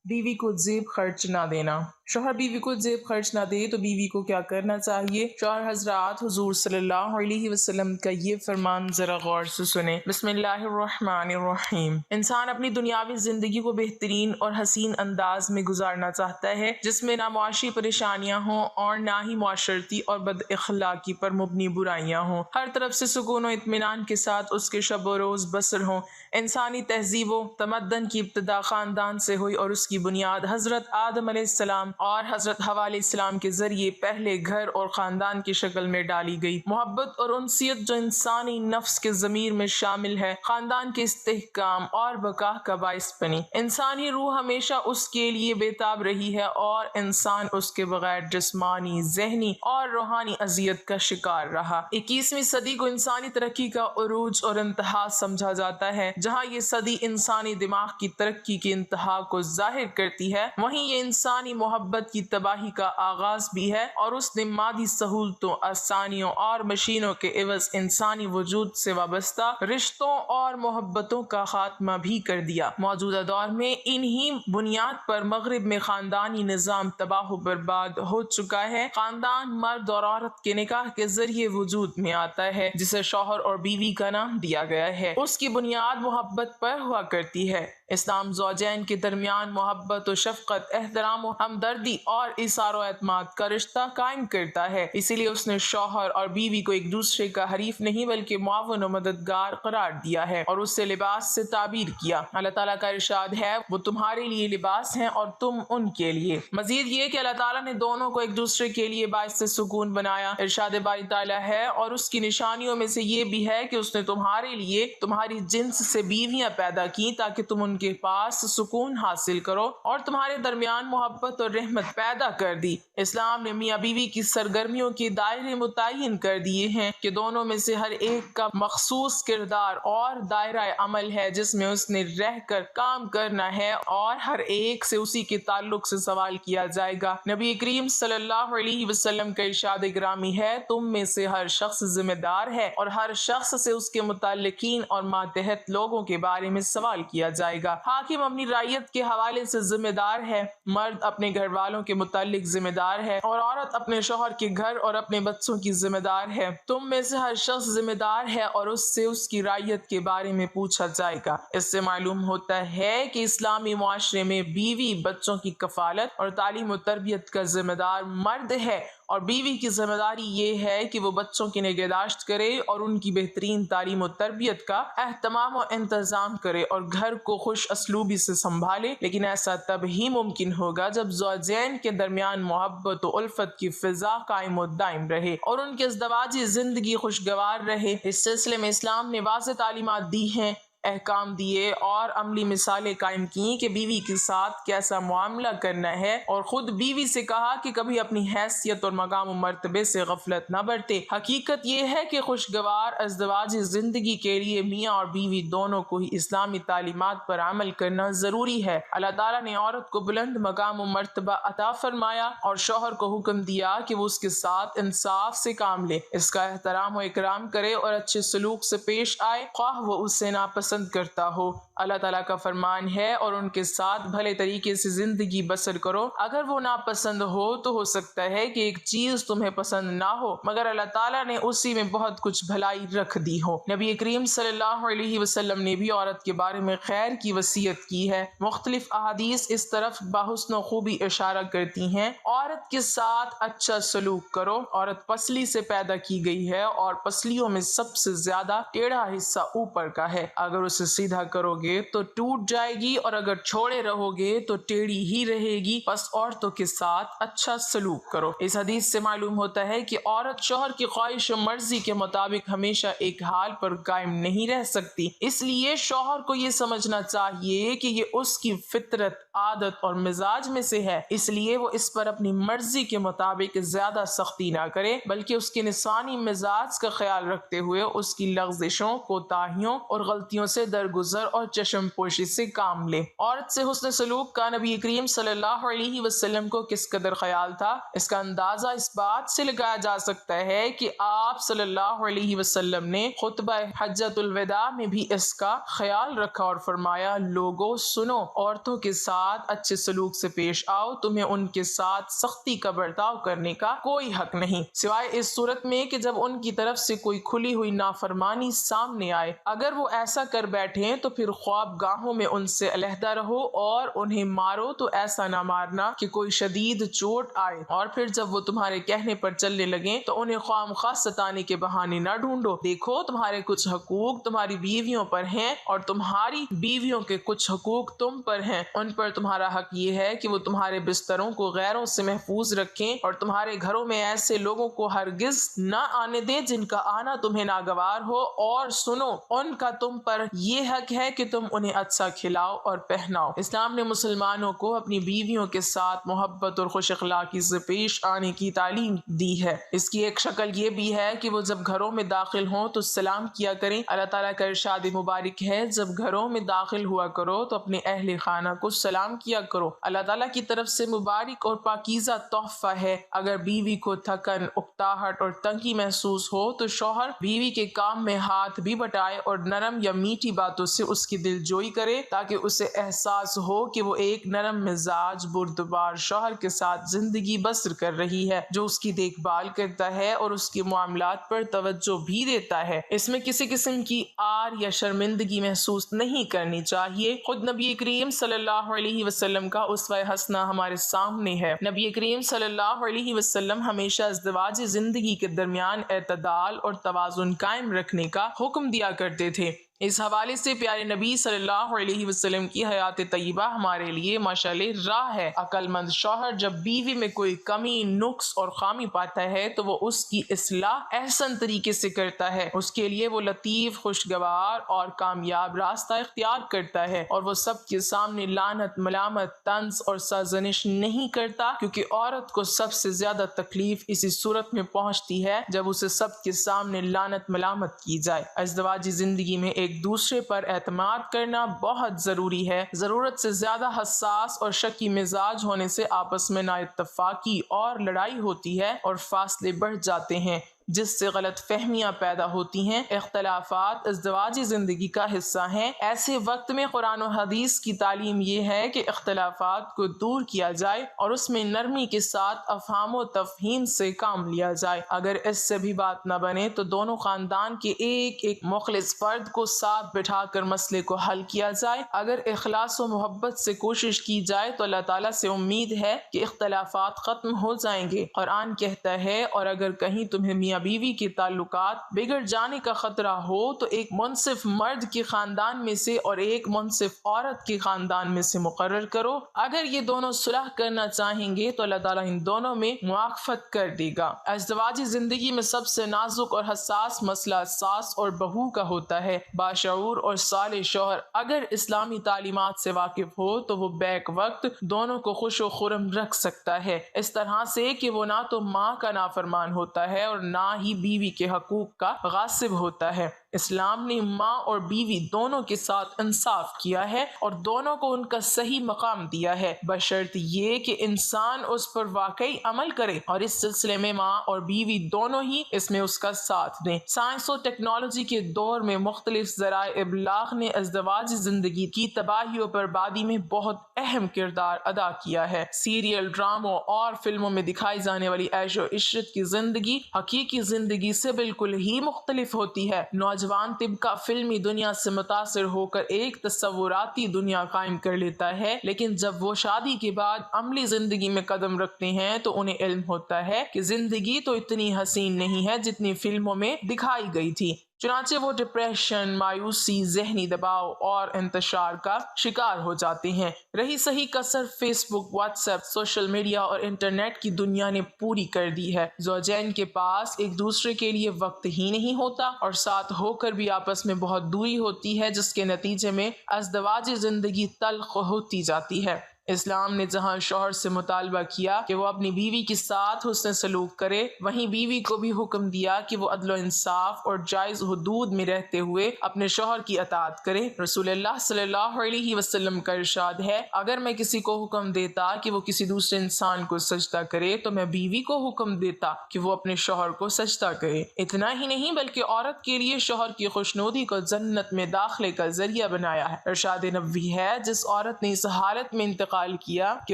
بیوی کو زیب خرچ نہ دینا۔ شوہر بیوی کو زیب خرچ نہ دے تو بیوی کو کیا کرنا چاہیے؟ شوہر حضرات، حضور صلی اللہ علیہ وسلم کا یہ فرمان ذرا غور سے سنیں۔ بسم اللہ الرحمن الرحیم۔ انسان اپنی دنیاوی زندگی کو بہترین اور حسین انداز میں گزارنا چاہتا ہے جس میں نہ معاشی پریشانیاں ہوں اور نہ ہی معاشرتی اور بد اخلاقی پر مبنی برائیاں ہوں۔ ہر طرف سے سکون و اطمینان کے ساتھ اس کے شب و روز بسر ہوں۔ انسانی تہذیب و تمدن کی ابتدا خاندان سے ہوئی اور اس کی بنیاد حضرت آدم علیہ السلام اور حضرت حوا علیہ السلام کے ذریعے پہلے گھر اور خاندان کی شکل میں ڈالی گئی۔ محبت اور انسیت جو انسانی نفس کے ضمیر میں شامل ہے، خاندان کے استحکام اور بقا کا باعث بنی۔ انسانی روح ہمیشہ اس کے لیے بےتاب رہی ہے اور انسان اس کے بغیر جسمانی، ذہنی اور روحانی اذیت کا شکار رہا۔ 21ویں صدی کو انسانی ترقی کا عروج اور انتہا سمجھا جاتا ہے۔ جہاں یہ صدی انسانی دماغ کی ترقی کی انتہا کو ظاہر کرتی ہے، وہیں یہ انسانی محبت کی تباہی کا آغاز بھی ہے، اور اس نے مادی سہولتوں، آسانیوں اور مشینوں کے عوض انسانی وجود سے وابستہ رشتوں اور محبتوں کا خاتمہ بھی کر دیا۔ موجودہ دور میں انہی بنیاد پر مغرب میں خاندانی نظام تباہ و برباد ہو چکا ہے۔ خاندان مرد اور عورت کے نکاح کے ذریعے وجود میں آتا ہے، جسے شوہر اور بیوی کا نام دیا گیا ہے۔ اس کی بنیاد محبت پر ہوا کرتی ہے۔ اسلام زوجین کے درمیان محبت و شفقت، احترام و ہمدردی اور ایثار و اعتماد کا رشتہ قائم کرتا ہے۔ اسی لیے اس نے شوہر اور بیوی کو ایک دوسرے کا حریف نہیں بلکہ معاون و مددگار قرار دیا ہے اور اس سے لباس سے تعبیر کیا۔ اللہ تعالیٰ کا ارشاد ہے، وہ تمہارے لیے لباس ہیں اور تم ان کے لیے۔ مزید یہ کہ اللہ تعالیٰ نے دونوں کو ایک دوسرے کے لیے باعث سکون بنایا۔ ارشاد باری تعالیٰ ہے، اور اس کی نشانیوں میں سے یہ بھی ہے کہ اس نے تمہارے لیے تمہاری جنس سے بیویاں پیدا کی تاکہ تم ان کے پاس سکون حاصل کرو، اور تمہارے درمیان محبت اور رحمت پیدا کر دی۔ اسلام نے میاں بیوی کی سرگرمیوں کے دائرے متعین کر دیے ہیں کہ دونوں میں سے ہر ایک کا مخصوص کردار اور دائرہ عمل ہے جس میں اس نے رہ کر کام کرنا ہے، اور ہر ایک سے اسی کے تعلق سے سوال کیا جائے گا۔ نبی کریم صلی اللہ علیہ وسلم کا ارشاد گرامی ہے، تم میں سے ہر شخص ذمہ دار ہے اور ہر شخص سے اس کے متعلقین اور ماتحت لوگوں کے بارے میں سوال کیا جائے گا۔ حاکم اپنی رعیت کے حوالے سے ذمہ دار ہے، مرد اپنے گھر والوں کے متعلق ذمہ دار ہے، اور عورت اپنے شوہر کے گھر اور اپنے بچوں کی ذمہ دار ہے۔ تم میں سے ہر شخص ذمہ دار ہے اور اس سے اس کی رعیت کے بارے میں پوچھا جائے گا۔ اس سے معلوم ہوتا ہے کہ اسلامی معاشرے میں بیوی بچوں کی کفالت اور تعلیم و تربیت کا ذمہ دار مرد ہے، اور بیوی کی ذمہ داری یہ ہے کہ وہ بچوں کی نگہداشت کرے اور ان کی بہترین تعلیم و تربیت کا اہتمام و انتظام کرے اور گھر کو خوش اسلوبی سے سنبھالے۔ لیکن ایسا تب ہی ممکن ہوگا جب زوجین کے درمیان محبت و الفت کی فضا قائم و دائم رہے اور ان کی ازدواجی زندگی خوشگوار رہے۔ اس سلسلے میں اسلام نے واضح تعلیمات دی ہیں، احکام دیے اور عملی مثالیں قائم کی کہ بیوی کے ساتھ کیسا معاملہ کرنا ہے، اور خود بیوی سے کہا کہ کبھی اپنی حیثیت اور مقام و مرتبے سے غفلت نہ برتے۔ حقیقت یہ ہے کہ خوشگوار ازدواجی زندگی کے لیے میاں اور بیوی دونوں کو ہی اسلامی تعلیمات پر عمل کرنا ضروری ہے۔ اللہ تعالیٰ نے عورت کو بلند مقام و مرتبہ عطا فرمایا اور شوہر کو حکم دیا کہ وہ اس کے ساتھ انصاف سے کام لے، اس کا احترام و اکرام کرے اور اچھے سلوک سے پیش آئے، خواہ وہ اسے ناپسند کرتا ہو۔ اللہ تعالیٰ کا فرمان ہے، اور ان کے ساتھ بھلے طریقے سے زندگی بسر کرو۔ اگر وہ ناپسند ہو سکتا ہے کہ ایک چیز تمہیں پسند نہ ہو، مگر اللہ تعالیٰ نے اسی میں بہت کچھ بھلائی رکھ دی ہو۔ نبی کریم صلی اللہ علیہ وسلم نے بھی عورت کے بارے میں خیر کی وصیت کی ہے۔ مختلف احادیث اس طرف بحسن و خوبی اشارہ کرتی ہیں۔ عورت کے ساتھ اچھا سلوک کرو۔ عورت پسلی سے پیدا کی گئی ہے اور پسلیوں میں سب سے زیادہ ٹیڑھا حصہ اوپر کا ہے۔ اگر اسے سیدھا کرو گے تو ٹوٹ جائے گی اور اگر چھوڑے رہو گے تو ٹیڑھی ہی رہے گی، بس عورتوں کے ساتھ اچھا سلوک کرو۔ اس حدیث سے معلوم ہوتا ہے کہ عورت شوہر کی خواہش و مرضی کے مطابق ہمیشہ ایک حال پر قائم نہیں رہ سکتی، اس لیے شوہر کو یہ سمجھنا چاہیے کہ یہ اس کی فطرت، عادت اور مزاج میں سے ہے، اس لیے وہ اس پر اپنی مرضی کے مطابق زیادہ سختی نہ کرے، بلکہ اس کے نفسانی مزاج کا خیال رکھتے ہوئے اس کی لغزشوں، کوتاہیوں اور غلطیوں سے درگزر اور چشم پوشی سے کام لے۔ عورت سے حسن سلوک کا نبی کریم صلی اللہ علیہ وسلم کو کس قدر خیال تھا، اس کا اندازہ اس بات سے لگایا جا سکتا ہے کہ آپ صلی اللہ علیہ وسلم نے خطبہ حجۃ الوداع میں بھی اس کا خیال رکھا اور فرمایا، لوگوں سنو، عورتوں کے ساتھ اچھے سلوک سے پیش آؤ، تمہیں ان کے ساتھ سختی کا برتاؤ کرنے کا کوئی حق نہیں، سوائے اس صورت میں کہ جب ان کی طرف سے کوئی کھلی ہوئی نافرمانی سامنے آئے۔ اگر وہ ایسا کر بیٹھیں تو پھر خواب گاہوں میں ان سے علیحدہ رہو اور انہیں مارو تو ایسا نہ مارنا کہ کوئی شدید چوٹ آئے، اور پھر جب وہ تمہارے کہنے پر چلنے لگیں تو انہیں خواہ خواہ ستانے کے بہانے نہ ڈھونڈو۔ دیکھو تمہارے کچھ حقوق تمہاری بیویوں پر ہیں اور تمہاری بیویوں کے کچھ حقوق تم پر ہیں۔ ان پر تمہارا حق یہ ہے کہ وہ تمہارے بستروں کو غیروں سے محفوظ رکھیں اور تمہارے گھروں میں ایسے لوگوں کو ہرگز نہ آنے دیں جن کا آنا تمہیں ناگوار ہو، اور سنو ان کا تم پر یہ حق ہے کہ تم انہیں اچھا کھلاؤ اور پہناؤ۔ اسلام نے مسلمانوں کو اپنی بیویوں کے ساتھ محبت اور خوش اخلاقی سے پیش آنے کی تعلیم دی ہے۔ اس کی ایک شکل یہ بھی ہے کہ وہ جب گھروں میں داخل ہوں تو سلام کیا کریں۔ اللہ تعالیٰ کا ارشاد مبارک ہے، جب گھروں میں داخل ہوا کرو تو اپنے اہل خانہ کو سلام کیا کرو، اللہ تعالیٰ کی طرف سے مبارک اور پاکیزہ تحفہ ہے۔ اگر بیوی کو تھکن، اکتاہٹ اور تنگی محسوس ہو تو شوہر بیوی کے کام میں ہاتھ بھی بٹائے اور نرم یا میٹھی باتوں سے اس کی دل جوئی کرے، تاکہ اسے احساس ہو کہ وہ ایک نرم مزاج بردبار شوہر کے ساتھ زندگی بسر کر رہی ہے، جو اس کی دیکھ بھال کرتا ہے اور اس کے معاملات پر توجہ بھی دیتا ہے۔ اس میں کسی قسم کی آر یا شرمندگی محسوس نہیں کرنی چاہیے۔ خود نبی کریم صلی اللہ علیہ وسلم کا اسوہ حسنہ ہمارے سامنے ہے۔ نبی کریم صلی اللہ علیہ وسلم ہمیشہ ازدواجی زندگی کے درمیان اعتدال اور توازن قائم رکھنے کا حکم دیا کرتے تھے۔ اس حوالے سے پیارے نبی صلی اللہ علیہ وسلم کی حیات طیبہ ہمارے لیے مشعل راہ ہے۔ عقل مند شوہر جب بیوی میں کوئی کمی، نقص اور خامی پاتا ہے تو وہ اس کی اصلاح احسن طریقے سے کرتا ہے، اس کے لیے وہ لطیف، خوشگوار اور کامیاب راستہ اختیار کرتا ہے، اور وہ سب کے سامنے لعنت، ملامت، طنز اور سرزنش نہیں کرتا، کیونکہ عورت کو سب سے زیادہ تکلیف اسی صورت میں پہنچتی ہے جب اسے سب کے سامنے لعنت ملامت کی جائے۔ ازدواجی زندگی میں ایک دوسرے پر اعتماد کرنا بہت ضروری ہے۔ ضرورت سے زیادہ حساس اور شکی مزاج ہونے سے آپس میں نا اتفاقی اور لڑائی ہوتی ہے اور فاصلے بڑھ جاتے ہیں، جس سے غلط فہمیاں پیدا ہوتی ہیں۔ اختلافات ازدواجی زندگی کا حصہ ہیں۔ ایسے وقت میں قرآن و حدیث کی تعلیم یہ ہے کہ اختلافات کو دور کیا جائے اور اس میں نرمی کے ساتھ افہام و تفہیم سے کام لیا جائے۔ اگر اس سے بھی بات نہ بنے تو دونوں خاندان کے ایک ایک مخلص فرد کو ساتھ بٹھا کر مسئلے کو حل کیا جائے۔ اگر اخلاص و محبت سے کوشش کی جائے تو اللہ تعالیٰ سے امید ہے کہ اختلافات ختم ہو جائیں گے۔ قرآن کہتا ہے، اور اگر کہیں تمہیں میاں بیوی کے تعلقات بگڑ جانے کا خطرہ ہو تو ایک منصف مرد کے خاندان میں سے اور ایک منصف عورت کے خاندان میں سے مقرر کرو۔ اگر یہ دونوں صلح کرنا چاہیں گے تو اللہ تعالیٰ ان دونوں میں موافقت کر دے گا۔ ازدواجی زندگی میں سب سے نازک اور حساس مسئلہ ساس اور بہو کا ہوتا ہے۔ باشعور اور صالح شوہر اگر اسلامی تعلیمات سے واقف ہو تو وہ بیک وقت دونوں کو خوش و خرم رکھ سکتا ہے، اس طرح سے کہ وہ نہ تو ماں کا نافرمان ہوتا ہے اور نہ ہی بیوی کے حقوق کا غاصب ہوتا ہے۔ اسلام نے ماں اور بیوی دونوں کے ساتھ انصاف کیا ہے اور دونوں کو ان کا صحیح مقام دیا ہے، بشرط یہ کہ انسان اس پر واقعی عمل کرے، اور اس سلسلے میں ماں اور بیوی دونوں ہی اس میں اس کا ساتھ دیں۔ سائنس و ٹیکنالوجی کے دور میں مختلف ذرائع ابلاغ نے ازدواجی زندگی کی تباہی و بربادی میں بہت اہم کردار ادا کیا ہے۔ سیریل، ڈراموں اور فلموں میں دکھائی جانے والی عیش و عشرت کی زندگی حقیقی زندگی سے بالکل ہی مختلف ہوتی ہے۔ نوجوان طبقہ فلمی دنیا سے متاثر ہو کر ایک تصوراتی دنیا قائم کر لیتا ہے، لیکن جب وہ شادی کے بعد عملی زندگی میں قدم رکھتے ہیں تو انہیں علم ہوتا ہے کہ زندگی تو اتنی حسین نہیں ہے جتنی فلموں میں دکھائی گئی تھی۔ چنانچہ وہ ڈپریشن، مایوسی، ذہنی دباؤ اور انتشار کا شکار ہو جاتے ہیں۔ رہی صحیح کسر فیس بک، واٹس ایپ، سوشل میڈیا اور انٹرنیٹ کی دنیا نے پوری کر دی ہے۔ زوجین کے پاس ایک دوسرے کے لیے وقت ہی نہیں ہوتا اور ساتھ ہو کر بھی آپس میں بہت دوری ہوتی ہے، جس کے نتیجے میں ازدواجی زندگی تلخ ہوتی جاتی ہے۔ اسلام نے جہاں شوہر سے مطالبہ کیا کہ وہ اپنی بیوی کے ساتھ حسن سلوک کرے، وہیں بیوی کو بھی حکم دیا کہ وہ عدل و انصاف اور جائز حدود میں رہتے ہوئے اپنے شوہر کی اطاعت کرے۔ رسول اللہ صلی اللہ علیہ وسلم کا ارشاد ہے، اگر میں کسی کو حکم دیتا کہ وہ کسی دوسرے انسان کو سجدہ کرے تو میں بیوی کو حکم دیتا کہ وہ اپنے شوہر کو سجدہ کرے۔ اتنا ہی نہیں بلکہ عورت کے لیے شوہر کی خوشنودی کو جنت میں داخلے کا ذریعہ بنایا ہے۔ ارشاد نبوی ہے، جس عورت نے اس حالت میں انتقال کیا کہ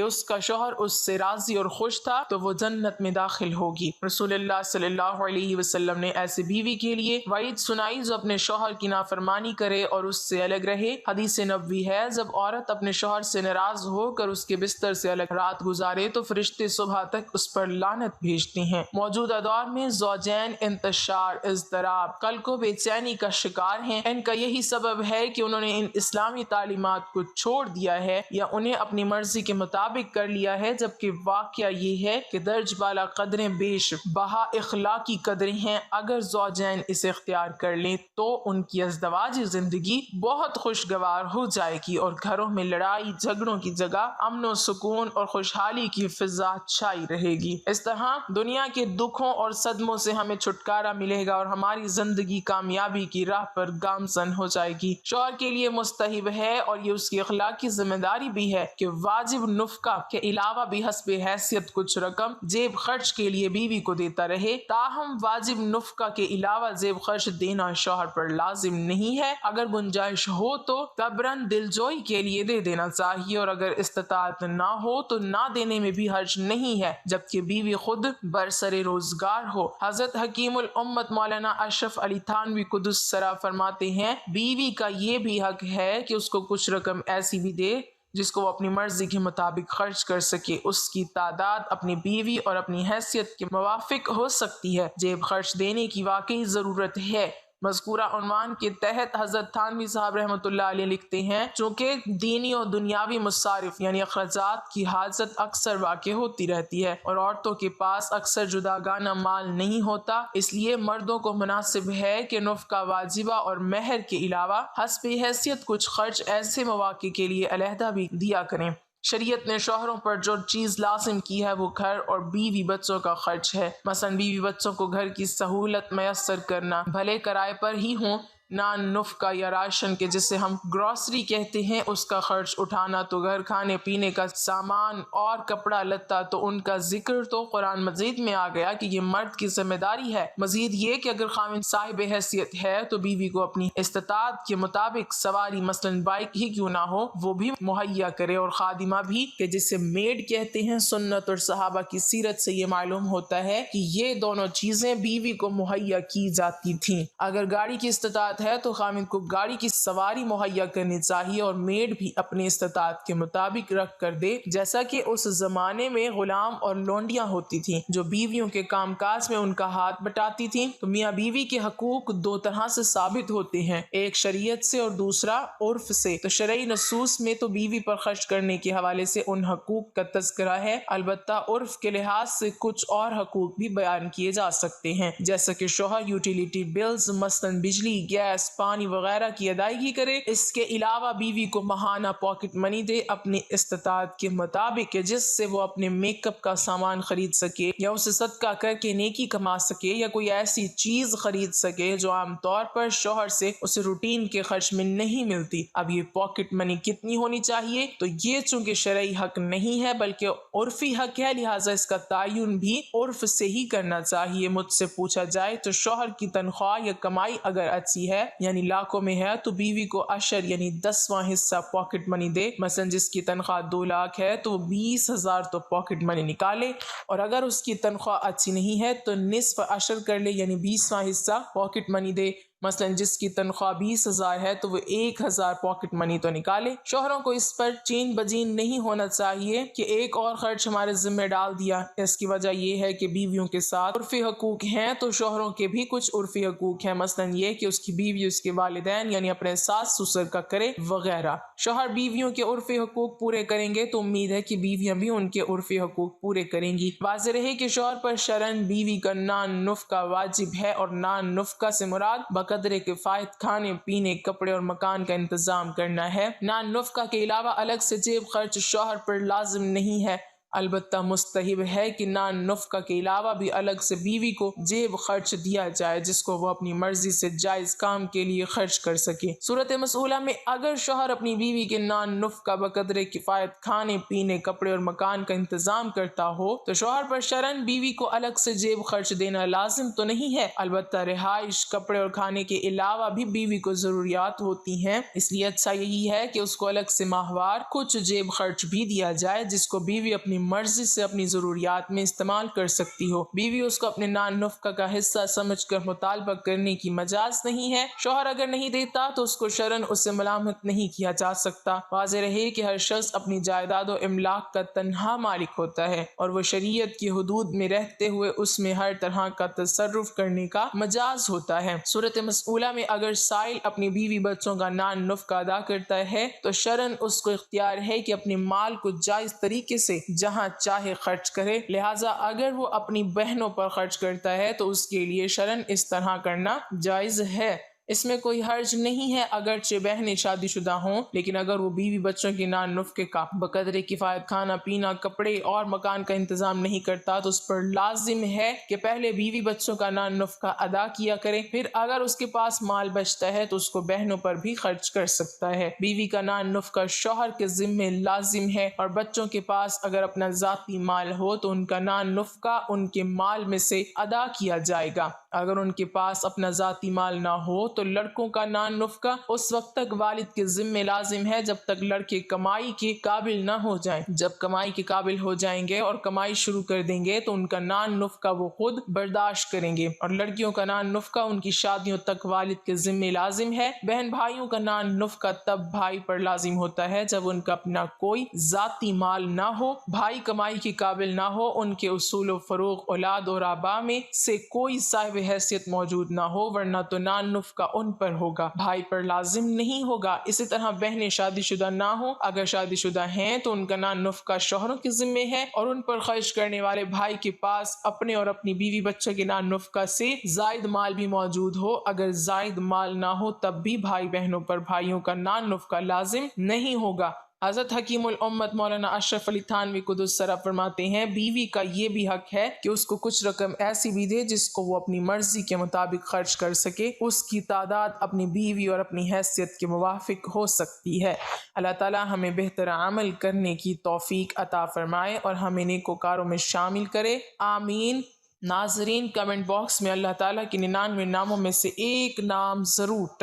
اس کا شوہر اس سے راضی اور خوش تھا تو وہ جنت میں داخل ہوگی۔ رسول اللہ صلی اللہ علیہ وسلم نے ایسی بیوی کے لیے وعید سنائی جو اپنے شوہر کی نافرمانی کرے اور اس سے الگ رہے۔ حدیث نبوی ہے، جب عورت اپنے شوہر سے ناراض ہو کر اس کے بستر سے الگ رات گزارے تو فرشتے صبح تک اس پر لعنت بھیجتے ہیں۔ موجودہ دور میں زوجین انتشار، اضطراب، قلق و بے چینی کا شکار ہیں۔ ان کا یہی سبب ہے کہ انہوں نے ان اسلامی تعلیمات کو چھوڑ دیا ہے یا انہیں اپنی مرضی کے مطابق کر لیا ہے، جبکہ واقعہ یہ ہے کہ درج بالا قدریں بیش بہا اخلاقی قدریں ہیں۔ اگر زوجین اسے اختیار کر لیں تو ان کی ازدواجی زندگی بہت خوشگوار ہو جائے گی اور گھروں میں لڑائی جھگڑوں کی جگہ امن و سکون اور خوشحالی کی فضا چھائی رہے گی۔ اس طرح دنیا کے دکھوں اور صدموں سے ہمیں چھٹکارا ملے گا اور ہماری زندگی کامیابی کی راہ پر گامزن ہو جائے گی۔ شوہر کے لیے مستحب ہے اور یہ اس کی اخلاقی ذمہ داری بھی ہے کہ واجب نفقہ کے علاوہ بھی حسب حیثیت کچھ رقم جیب خرچ کے لیے بیوی کو دیتا رہے۔ تاہم واجب نفقہ کے علاوہ جیب خرچ دینا شوہر پر لازم نہیں ہے۔ اگر گنجائش ہو تو تبرن دلجوئی کے لیے دے دینا چاہیے اور اگر استطاعت نہ ہو تو نہ دینے میں بھی حرج نہیں ہے، جبکہ بیوی خود برسر روزگار ہو۔ حضرت حکیم الامت مولانا اشرف علی تھانوی قدس سرا فرماتے ہیں، بیوی کا یہ بھی حق ہے کہ اس کو کچھ رقم ایسی بھی دے جس کو وہ اپنی مرضی کے مطابق خرچ کر سکے۔ اس کی تعداد اپنی بیوی اور اپنی حیثیت کے موافق ہو سکتی ہے۔ جیب خرچ دینے کی واقعی ضرورت ہے۔ مذکورہ عنوان کے تحت حضرت تھانوی صاحب رحمۃ اللہ علیہ لکھتے ہیں، چونکہ دینی اور دنیاوی مصارف یعنی اخراجات کی حاجت اکثر واقع ہوتی رہتی ہے اور عورتوں کے پاس اکثر جداگانہ مال نہیں ہوتا، اس لیے مردوں کو مناسب ہے کہ نفقہ واجبہ اور مہر کے علاوہ حسب حیثیت کچھ خرچ ایسے مواقع کے لیے علیحدہ بھی دیا کریں۔ شریعت نے شوہروں پر جو چیز لازم کی ہے وہ گھر اور بیوی بچوں کا خرچ ہے۔ مثلا بیوی بچوں کو گھر کی سہولت میسر کرنا، بھلے کرائے پر ہی ہوں، نان نفقہ یا راشن کے جسے ہم گروسری کہتے ہیں اس کا خرچ اٹھانا، تو گھر کھانے پینے کا سامان اور کپڑا لتا تو ان کا ذکر تو قرآن مجید میں آ گیا کہ یہ مرد کی ذمہ داری ہے۔ مزید یہ کہ اگر خاوند صاحب حیثیت ہے تو بیوی کو اپنی استطاعت کے مطابق سواری مثلا بائک ہی کیوں نہ ہو وہ بھی مہیا کرے، اور خادمہ بھی کہ جسے میڈ کہتے ہیں۔ سنت اور صحابہ کی سیرت سے یہ معلوم ہوتا ہے کہ یہ دونوں چیزیں بیوی کو مہیا کی جاتی تھیں۔ اگر گاڑی کی استطاعت ہے تو خاوند کو گاڑی کی سواری مہیا کرنی چاہیے اور میڈ بھی اپنی استطاعت کے مطابق رکھ کر دے، جیسا کہ اس زمانے میں غلام اور لونڈیاں ہوتی تھیں جو بیویوں کے کام کاج میں ان کا ہاتھ بٹاتی تھیں۔ تو میاں بیوی کے حقوق دو طرح سے ثابت ہوتے ہیں، ایک شریعت سے اور دوسرا عرف سے۔ تو شرعی نصوص میں تو بیوی پر خرچ کرنے کے حوالے سے ان حقوق کا تذکرہ ہے، البتہ عرف کے لحاظ سے کچھ اور حقوق بھی بیان کیے جا سکتے ہیں، جیسا کہ شوہر یوٹیلیٹی بلز مثلا بجلی، گیس، پانی وغیرہ کی ادائیگی کرے۔ اس کے علاوہ بیوی کو ماہانہ پاکٹ منی دے اپنی استطاعت کے مطابق، جس سے وہ اپنے میک اپ کا سامان خرید سکے یا اسے صدقہ کر کے نیکی کما سکے یا کوئی ایسی چیز خرید سکے جو عام طور پر شوہر سے اسے روٹین کے خرچ میں نہیں ملتی۔ اب یہ پاکٹ منی کتنی ہونی چاہیے؟ تو یہ چونکہ شرعی حق نہیں ہے بلکہ عرفی حق ہے، لہٰذا اس کا تعین بھی عرف سے ہی کرنا چاہیے۔ مجھ سے پوچھا جائے تو شوہر کی تنخواہ یا کمائی اگر اچھی ہے یعنی لاکھوں میں ہے تو بیوی کو عشر یعنی 10واں حصہ پاکٹ منی دے۔ مثلا جس کی تنخواہ 2 لاکھ ہے تو وہ 20,000 تو پاکٹ منی نکالے، اور اگر اس کی تنخواہ اچھی نہیں ہے تو نصف عشر کر لے یعنی 20واں حصہ پاکٹ منی دے۔ مثلا جس کی تنخواہ 20,000 ہے تو وہ 1,000 پاکٹ منی تو نکالے۔ شوہروں کو اس پر چین بجین نہیں ہونا چاہیے کہ ایک اور خرچ ہمارے ذمہ ڈال دیا۔ اس کی وجہ یہ ہے کہ بیویوں کے ساتھ عرفی حقوق ہیں تو شوہروں کے بھی کچھ عرفی حقوق ہیں، مثلا یہ کہ اس کی بیوی اس کے والدین یعنی اپنے ساس سسر کا کرے وغیرہ۔ شوہر بیویوں کے عرفی حقوق پورے کریں گے تو امید ہے کہ بیویاں بھی ان کے عرفی حقوق پورے کریں گی۔ واضح رہے کہ شوہر پر شرعاً بیوی کا نان نفقہ واجب ہے، اور نان نفقہ سے مراد بقدر کفایت کھانے پینے کپڑے اور مکان کا انتظام کرنا ہے۔ نان نفقہ کے علاوہ الگ سے جیب خرچ شوہر پر لازم نہیں ہے، البتہ مستحب ہے کہ نان نفقہ کے علاوہ بھی الگ سے بیوی کو جیب خرچ دیا جائے جس کو وہ اپنی مرضی سے جائز کام کے لیے خرچ کر سکے۔ صورت مسئولہ میں اگر شوہر اپنی بیوی کے نان نفقہ بقدر کفایت کھانے پینے کپڑے اور مکان کا انتظام کرتا ہو تو شوہر پر شرعاً بیوی کو الگ سے جیب خرچ دینا لازم تو نہیں ہے، البتہ رہائش کپڑے اور کھانے کے علاوہ بھی بیوی کو ضروریات ہوتی ہیں، اس لیے اچھا یہی ہے کہ اس کو الگ سے ماہوار کچھ جیب خرچ بھی دیا جائے جس کو بیوی اپنی مرضی سے اپنی ضروریات میں استعمال کر سکتی ہو۔ بیوی اس کو اپنے نان نفقہ کا حصہ سمجھ کر مطالبہ کرنے کی مجاز نہیں ہے۔ شوہر اگر نہیں دیتا تو اس کو شرعاً اس سے ملامت نہیں کیا جا سکتا۔ واضح رہے کہ ہر شخص اپنی جائیداد و املاک کا تنہا مالک ہوتا ہے اور وہ شریعت کی حدود میں رہتے ہوئے اس میں ہر طرح کا تصرف کرنے کا مجاز ہوتا ہے۔ صورت مسئولہ میں اگر سائل اپنی بیوی بچوں کا نان نفقہ ادا کرتا ہے تو شرعاً اس کو اختیار ہے کہ اپنے مال کو جائز طریقے سے جہاں چاہے خرچ کرے، لہٰذا اگر وہ اپنی بہنوں پر خرچ کرتا ہے تو اس کے لیے شرعاً اس طرح کرنا جائز ہے۔ اس میں کوئی حرج نہیں ہے اگرچہ بہنیں شادی شدہ ہوں، لیکن اگر وہ بیوی بچوں کے نان نفقے کا بقدر کفایت کھانا پینا کپڑے اور مکان کا انتظام نہیں کرتا تو اس پر لازم ہے کہ پہلے بیوی بچوں کا نان نفقہ ادا کیا کرے، پھر اگر اس کے پاس مال بچتا ہے تو اس کو بہنوں پر بھی خرچ کر سکتا ہے۔ بیوی کا نان نفقہ شوہر کے ذمے لازم ہے اور بچوں کے پاس اگر اپنا ذاتی مال ہو تو ان کا نان نفقہ ان کے مال میں سے ادا کیا جائے گا۔ اگر ان کے پاس اپنا ذاتی مال نہ ہو تو لڑکوں کا نان نفقہ اس وقت تک والد کے ذمے لازم ہے جب تک لڑکے کمائی کے قابل نہ ہو جائیں۔ جب کمائی کے قابل ہو جائیں گے اور کمائی شروع کر دیں گے تو ان کا نان نفقہ وہ خود برداشت کریں گے، اور لڑکیوں کا نان نفقہ ان کی شادیوں تک والد کے ذمے لازم ہے۔ بہن بھائیوں کا نان نفقہ تب بھائی پر لازم ہوتا ہے جب ان کا اپنا کوئی ذاتی مال نہ ہو، بھائی کمائی کے قابل نہ ہو، ان کے اصول و فروغ اولاد اور آبا میں سے کوئی صاحب حیثیت موجود نہ ہو، ورنہ تو نان نفقہ ان پر ہوگا، بھائی پر لازم نہیں ہوگا۔ اسی طرح بہنیں شادی شدہ نہ ہوں، اگر شادی شدہ ہیں تو ان کا نان نفقہ شوہروں کے ذمے ہے، اور ان پر خرچ کرنے والے بھائی کے پاس اپنے اور اپنی بیوی بچوں کے نان نفقہ سے زائد مال بھی موجود ہو، اگر زائد مال نہ ہو تب بھی بھائی بہنوں پر بھائیوں کا نان نفقہ لازم نہیں ہوگا۔ حضرت حکیم الامت مولانا اشرف علی تھانوی قدس سرا فرماتے ہیں بیوی کا یہ بھی حق ہے کہ اس کو کچھ رقم ایسی بھی دے جس کو وہ اپنی مرضی کے مطابق خرچ کر سکے، اس کی تعداد اپنی بیوی اور اپنی حیثیت کے موافق ہو سکتی ہے۔ اللہ تعالی ہمیں بہتر عمل کرنے کی توفیق عطا فرمائے اور ہمیں نیکوکاروں میں شامل کرے، آمین۔ ناظرین، کمنٹ باکس میں اللہ تعالیٰ کے 99 ناموں میں سے ایک نام ضرور